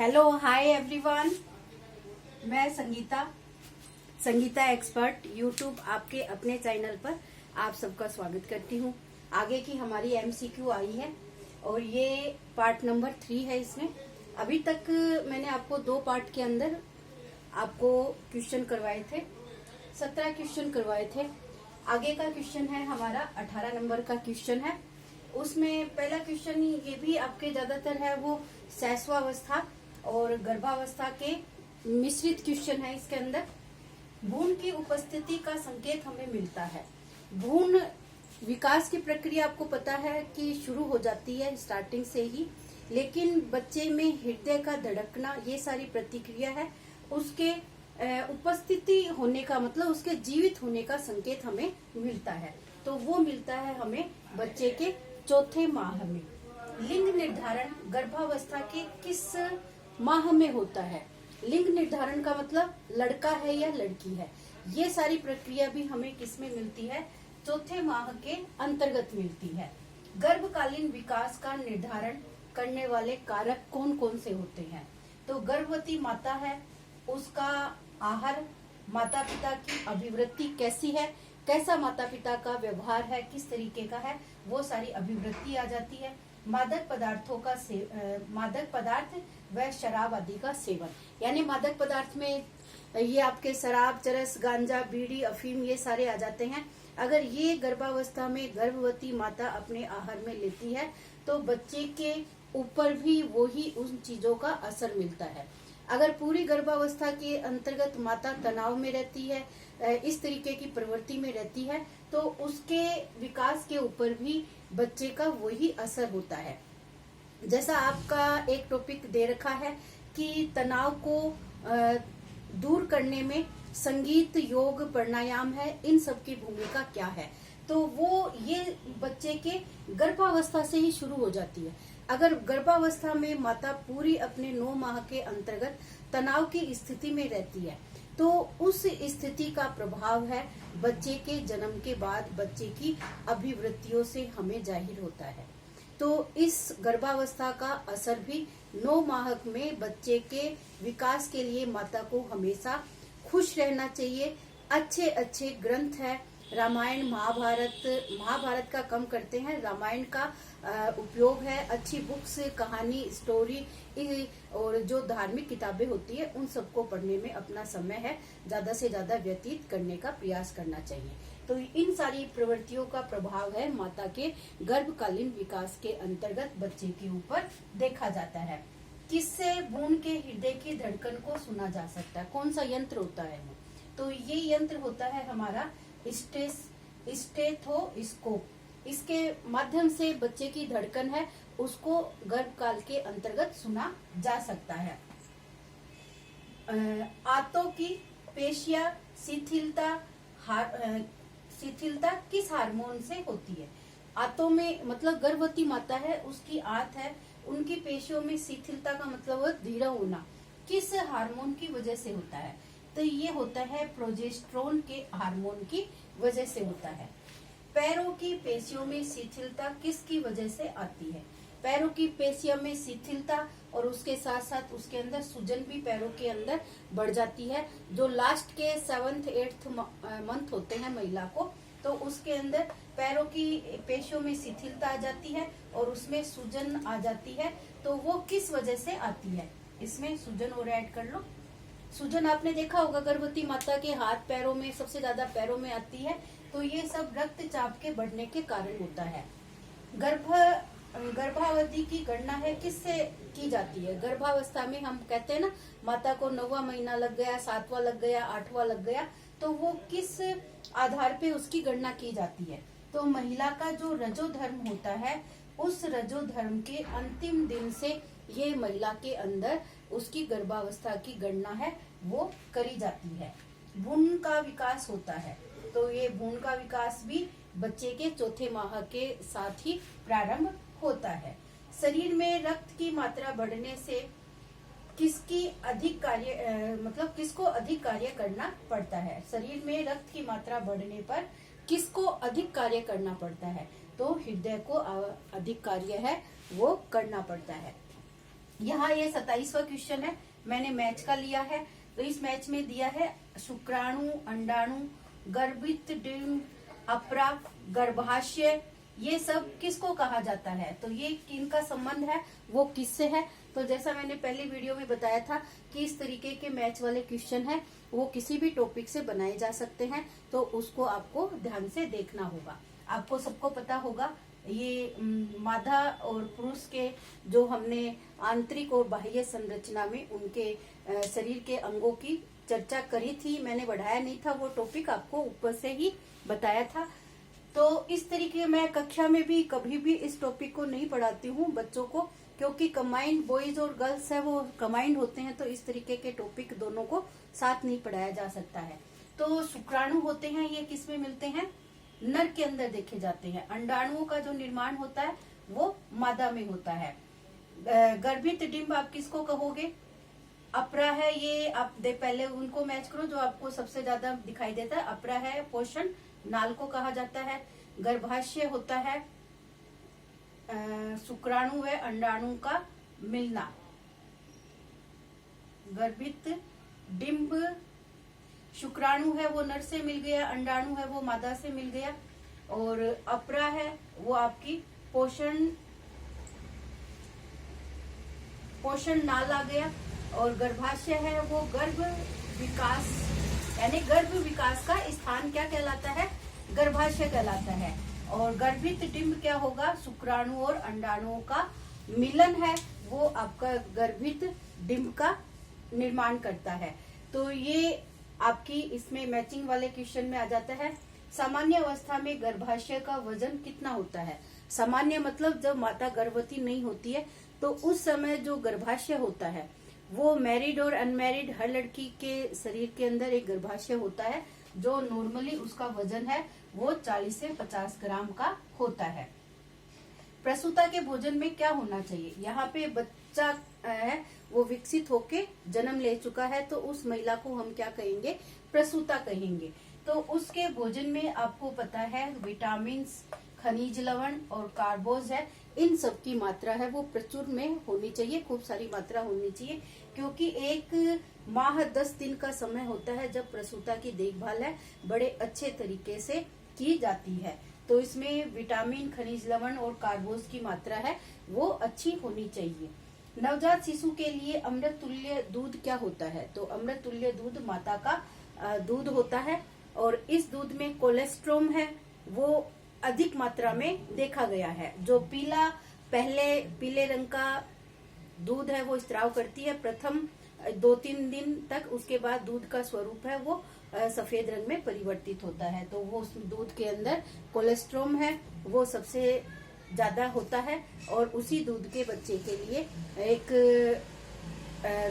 Hello hi everyone. मैं Sangeeta expert YouTube आपके अपने चैनल पर आप सबका स्वागत करती हूँ। आगे की हमारी एमसीक्यू आई है और ये पार्ट नंबर 3 है। इसमें अभी तक मैंने आपको 2 पार्ट के अंदर आपको क्वेश्चन करवाए थे, 17 क्वेश्चन करवाए थे। आगे का क्वेश्चन है हमारा 18 नंबर का क्वेश्चन है। उसमें पहला क्वेश्चन ये भी आपके ज्यादातर है वो शैशवावस्था और गर्भावस्था के मिश्रित क्वेश्चन है। इसके अंदर भ्रूण की उपस्थिति का संकेत हमें मिलता है। भ्रूण विकास की प्रक्रिया आपको पता है कि शुरू हो जाती है स्टार्टिंग से ही, लेकिन बच्चे में हृदय का धड़कना ये सारी प्रतिक्रिया है उसके उपस्थिति होने का मतलब उसके जीवित होने का संकेत हमें मिलता है। तो वो मिलता है हमें बच्चे के चौथे माह में। लिंग निर्धारण गर्भावस्था के किस माह में होता है? लिंग निर्धारण का मतलब लड़का है या लड़की है। ये सारी प्रक्रिया भी हमें किसमें मिलती है? चौथे माह के अंतर्गत मिलती है। गर्भकालीन विकास का निर्धारण करने वाले कारक कौन कौन से होते हैं? तो गर्भवती माता है, उसका आहार, माता पिता की अभिवृत्ति कैसी है, कैसा माता पिता का व्यवहार है, किस तरीके का है, वो सारी अभिवृत्ति आ जाती है। मादक पदार्थ व शराब आदि का सेवन, यानी मादक पदार्थ में ये आपके शराब, चरस, गांजा, बीड़ी, अफीम ये सारे आ जाते हैं। अगर ये गर्भावस्था में गर्भवती माता अपने आहार में लेती है तो बच्चे के ऊपर भी वही उन चीजों का असर मिलता है। अगर पूरी गर्भावस्था के अंतर्गत माता तनाव में रहती है, इस तरीके की प्रवृत्ति में रहती है, तो उसके विकास के ऊपर भी बच्चे का वही असर होता है। जैसा आपका एक टॉपिक दे रखा है कि तनाव को दूर करने में संगीत, योग, प्राणायाम है, इन सब की भूमिका क्या है? तो वो ये बच्चे के गर्भावस्था से ही शुरू हो जाती है। अगर गर्भावस्था में माता पूरी अपने 9 माह के अंतर्गत तनाव की स्थिति में रहती है तो उस स्थिति का प्रभाव है बच्चे के जन्म के बाद बच्चे की अभिवृत्तियों से हमें जाहिर होता है। तो इस गर्भावस्था का असर भी 9 माह में बच्चे के विकास के लिए माता को हमेशा खुश रहना चाहिए। अच्छे अच्छे ग्रंथ है, रामायण, महाभारत का कम करते हैं, रामायण का उपयोग है। अच्छी बुक्स, कहानी, स्टोरी और जो धार्मिक किताबें होती है उन सबको पढ़ने में अपना समय है ज्यादा से ज्यादा व्यतीत करने का प्रयास करना चाहिए। तो इन सारी प्रवृत्तियों का प्रभाव है माता के गर्भकालीन विकास के अंतर्गत बच्चे के ऊपर देखा जाता है। किससे भ्रूण के हृदय की धड़कन को सुना जा सकता है? कौन सा यंत्र होता है वो? तो ये यंत्र होता है हमारा स्टेथोस्कोप। इसके माध्यम से बच्चे की धड़कन है उसको गर्भकाल के अंतर्गत सुना जा सकता है। आंतों की पेशियां शिथिलता किस हार्मोन से होती है? आंतों में मतलब गर्भवती माता है, उसकी आंत है, उनकी पेशियों में शिथिलता का मतलब धीरा होना किस हार्मोन की वजह से होता है? तो ये होता है प्रोजेस्टेरोन के हार्मोन की वजह से होता है। पैरों की पेशियों में शिथिलता किसकी वजह से आती है? पैरों की पेशियों में शिथिलता और उसके साथ साथ उसके अंदर सूजन भी पैरों के अंदर बढ़ जाती है। जो लास्ट के 7th 8th मंथ होते हैं महिला को, तो उसके अंदर पैरों की पेशियों में शिथिलता आ जाती है और उसमें सूजन आ जाती है। तो वो किस वजह से आती है? इसमें सूजन और ऐड कर लो। सूजन आपने देखा होगा गर्भवती माता के हाथ पैरों में, सबसे ज्यादा पैरों में आती है। तो ये सब रक्तचाप के बढ़ने के कारण होता है। गर्भावधि की गणना है किससे की जाती है? गर्भावस्था में हम कहते हैं ना माता को 9वां महीना लग गया, 7वां लग गया, 8वां लग गया, तो वो किस आधार पे उसकी गणना की जाती है? तो महिला का जो रजोधर्म होता है उस रजोधर्म के अंतिम दिन से ये महिला के अंदर उसकी गर्भावस्था की गणना है वो करी जाती है। भ्रूण का विकास होता है, तो ये भ्रूण का विकास भी बच्चे के चौथे माह के साथ ही प्रारंभ होता है। शरीर में रक्त की मात्रा बढ़ने से किसको अधिक कार्य करना पड़ता है? शरीर में रक्त की मात्रा बढ़ने पर किसको अधिक कार्य करना पड़ता है? तो हृदय को अधिक कार्य है वो करना पड़ता है। यहाँ ये 27वां क्वेश्चन है, मैंने मैच का लिया है। तो इस मैच में दिया है शुक्राणु, अंडाणु, गर्भित डिंब, अपरा, गर्भाशय, ये सब किसको कहा जाता है? तो ये किनका संबंध है, वो किससे है? तो जैसा मैंने पहले वीडियो में बताया था कि इस तरीके के मैच वाले क्वेश्चन है वो किसी भी टॉपिक से बनाए जा सकते हैं, तो उसको आपको ध्यान से देखना होगा। आपको सबको पता होगा ये मादा और पुरुष के जो हमने आंतरिक और बाह्य संरचना में उनके शरीर के अंगों की चर्चा करी थी, मैंने बढ़ाया नहीं था, वो टॉपिक आपको ऊपर से ही बताया था। तो इस तरीके मैं कक्षा में भी कभी भी इस टॉपिक को नहीं पढ़ाती हूँ बच्चों को, क्योंकि कंबाइंड बॉयज और गर्ल्स है वो कंबाइंड होते हैं, तो इस तरीके के टॉपिक दोनों को साथ नहीं पढ़ाया जा सकता है। तो शुक्राणु होते हैं ये किस में मिलते हैं? नर के अंदर देखे जाते हैं। अंडाणुओं का जो निर्माण होता है वो मादा में होता है। गर्भित डिंब आप किसको कहोगे? अपरा है, ये आप पहले उनको मैच करो जो आपको सबसे ज्यादा दिखाई देता है। अपरा है पोषण नाल को कहा जाता है। गर्भाशय होता है शुक्राणु है अंडाणु का मिलना। गर्भित डिंब शुक्राणु है वो नर से मिल गया, अंडाणु है वो मादा से मिल गया, और अपरा है वो आपकी पोषण नाल आ गया, और गर्भाशय है वो गर्भ विकास, यानी गर्भ विकास का स्थान क्या कहलाता है? गर्भाशय कहलाता है। और गर्भित डिंब क्या होगा? शुक्राणु और अंडाणुओं का मिलन है, वो आपका गर्भित डिंब का निर्माण करता है। तो ये आपकी इसमें मैचिंग वाले क्वेश्चन में आ जाता है। सामान्य अवस्था में गर्भाशय का वजन कितना होता है? सामान्य मतलब जब माता गर्भवती नहीं होती है तो उस समय जो गर्भाशय होता है वो मैरिड और अनमैरिड हर लड़की के शरीर के अंदर एक गर्भाशय होता है, जो नॉर्मली उसका वजन है वो 40 से 50 ग्राम का होता है। प्रसूता के भोजन में क्या होना चाहिए? यहाँ पे बच्चा है वो विकसित होके जन्म ले चुका है, तो उस महिला को हम क्या कहेंगे? प्रसूता कहेंगे। तो उसके भोजन में आपको पता है विटामिन, खनिज लवण और कार्बोज है, इन सब की मात्रा है वो प्रचुर में होनी चाहिए, खूब सारी मात्रा होनी चाहिए, क्योंकि एक माह 10 दिन का समय होता है जब प्रसूता की देखभाल है बड़े अच्छे तरीके से की जाती है। तो इसमें विटामिन, खनिज लवण और कार्बोज की मात्रा है वो अच्छी होनी चाहिए। नवजात शिशु के लिए अमृत तुल्य दूध क्या होता है? तो अमृत तुल्य दूध माता का दूध होता है, और इस दूध में कोलेस्ट्रॉल है वो अधिक मात्रा में देखा गया है। जो पीले रंग का दूध है वो स्त्राव करती है प्रथम 2-3 दिन तक, उसके बाद दूध का स्वरूप है वो सफेद रंग में परिवर्तित होता है। तो वो उस दूध के अंदर कोलेस्ट्रॉल है वो सबसे ज्यादा होता है, और उसी दूध के बच्चे के लिए एक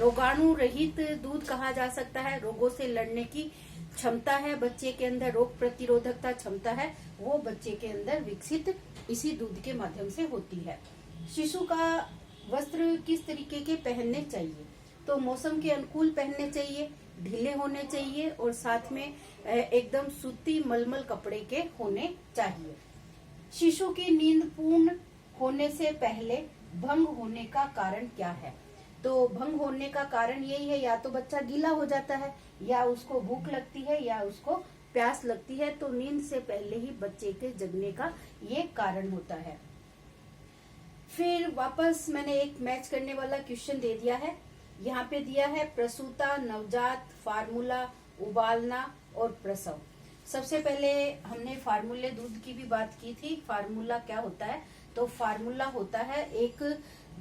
रोगाणु रहित दूध कहा जा सकता है। रोगों से लड़ने की क्षमता है बच्चे के अंदर, रोग प्रतिरोधकता क्षमता है वो बच्चे के अंदर विकसित इसी दूध के माध्यम से होती है। शिशु का वस्त्र किस तरीके के पहनने चाहिए? तो मौसम के अनुकूल पहनने चाहिए, ढीले होने चाहिए, और साथ में एकदम सूती मलमल कपड़े के होने चाहिए। शिशु की नींद पूर्ण होने से पहले भंग होने का कारण क्या है? तो भंग होने का कारण यही है, या तो बच्चा गीला हो जाता है, या उसको भूख लगती है, या उसको प्यास लगती है, तो नींद से पहले ही बच्चे के जगने का ये कारण होता है। फिर वापस मैंने एक मैच करने वाला क्वेश्चन दे दिया है, यहाँ पे दिया है प्रसूता, नवजात, फार्मूला, उबालना और प्रसव। सबसे पहले हमने फार्मूले दूध की भी बात की थी। फार्मूला क्या होता है? तो फार्मूला होता है एक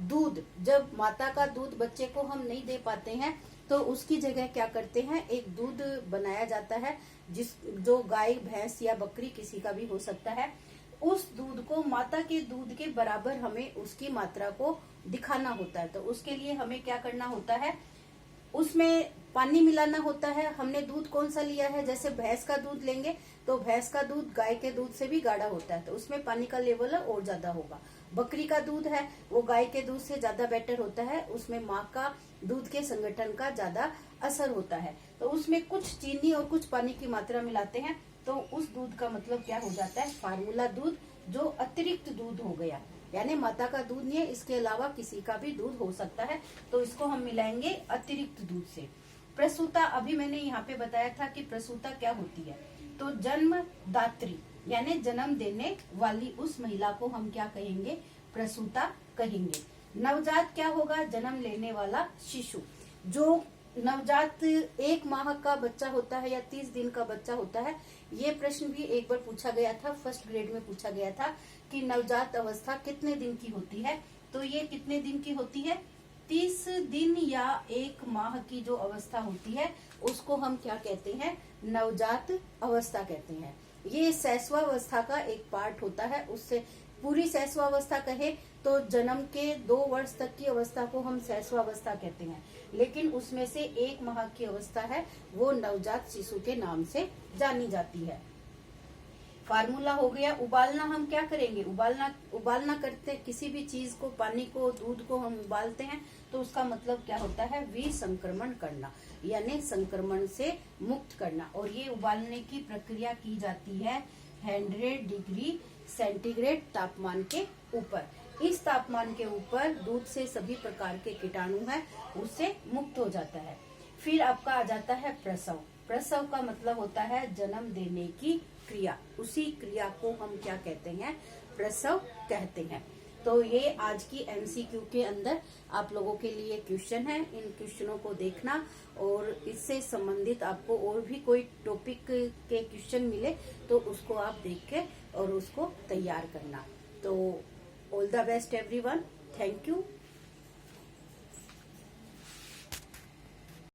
दूध, जब माता का दूध बच्चे को हम नहीं दे पाते हैं तो उसकी जगह क्या करते हैं, एक दूध बनाया जाता है जो गाय, भैंस या बकरी किसी का भी हो सकता है। उस दूध को माता के दूध के बराबर हमें उसकी मात्रा को दिखाना होता है। तो उसके लिए हमें क्या करना होता है, उसमें पानी मिलाना होता है। हमने दूध कौन सा लिया है? जैसे भैंस का दूध लेंगे तो भैंस का दूध गाय के दूध से भी गाढ़ा होता है, तो उसमें पानी का लेवल और ज्यादा होगा। बकरी का दूध है वो गाय के दूध से ज्यादा बेटर होता है, उसमें माँ का दूध के संगठन का ज्यादा असर होता है। तो उसमें कुछ चीनी और कुछ पानी की मात्रा मिलाते हैं, तो उस दूध का मतलब क्या हो जाता है? फार्मूला दूध, जो अतिरिक्त दूध हो गया। यानी माता का दूध नहीं है, इसके अलावा किसी का भी दूध हो सकता है, तो इसको हम मिलाएंगे अतिरिक्त दूध से। प्रसूता, अभी मैंने यहाँ पे बताया था कि प्रसूता क्या होती है, तो जन्मदात्री यानी जन्म देने वाली उस महिला को हम क्या कहेंगे, प्रसूता कहेंगे। नवजात क्या होगा, जन्म लेने वाला शिशु। जो नवजात 1 माह का बच्चा होता है या 30 दिन का बच्चा होता है, ये प्रश्न भी एक बार पूछा गया था, फर्स्ट ग्रेड में पूछा गया था कि नवजात अवस्था कितने दिन की होती है, तो ये कितने दिन की होती है, 30 दिन या 1 माह की जो अवस्था होती है उसको हम क्या कहते हैं, नवजात अवस्था कहते हैं। ये शैशवावस्था का एक पार्ट होता है, उससे पूरी शैशवावस्था कहे तो जन्म के 2 वर्ष तक की अवस्था को हम शैशवावस्था कहते हैं, लेकिन उसमें से 1 माह की अवस्था है वो नवजात शिशु के नाम से जानी जाती है। फार्मूला हो गया। उबालना हम क्या करेंगे, उबालना करते, किसी भी चीज को, पानी को, दूध को हम उबालते हैं तो उसका मतलब क्या होता है, विसंक्रमण करना, यानी संक्रमण से मुक्त करना। और ये उबालने की प्रक्रिया की जाती है 100 डिग्री सेंटीग्रेड तापमान के ऊपर। इस तापमान के ऊपर दूध से सभी प्रकार के कीटाणु है उससे मुक्त हो जाता है। फिर आपका आ जाता है प्रसव। प्रसव का मतलब होता है जन्म देने की क्रिया, उसी क्रिया को हम क्या कहते हैं, प्रसव कहते हैं। तो ये आज की MCQ के अंदर आप लोगों के लिए क्वेश्चन है, इन क्वेश्चनों को देखना और इससे संबंधित आपको और भी कोई टॉपिक के क्वेश्चन मिले तो उसको आप देख के और उसको तैयार करना। तो all the best everyone, thank you.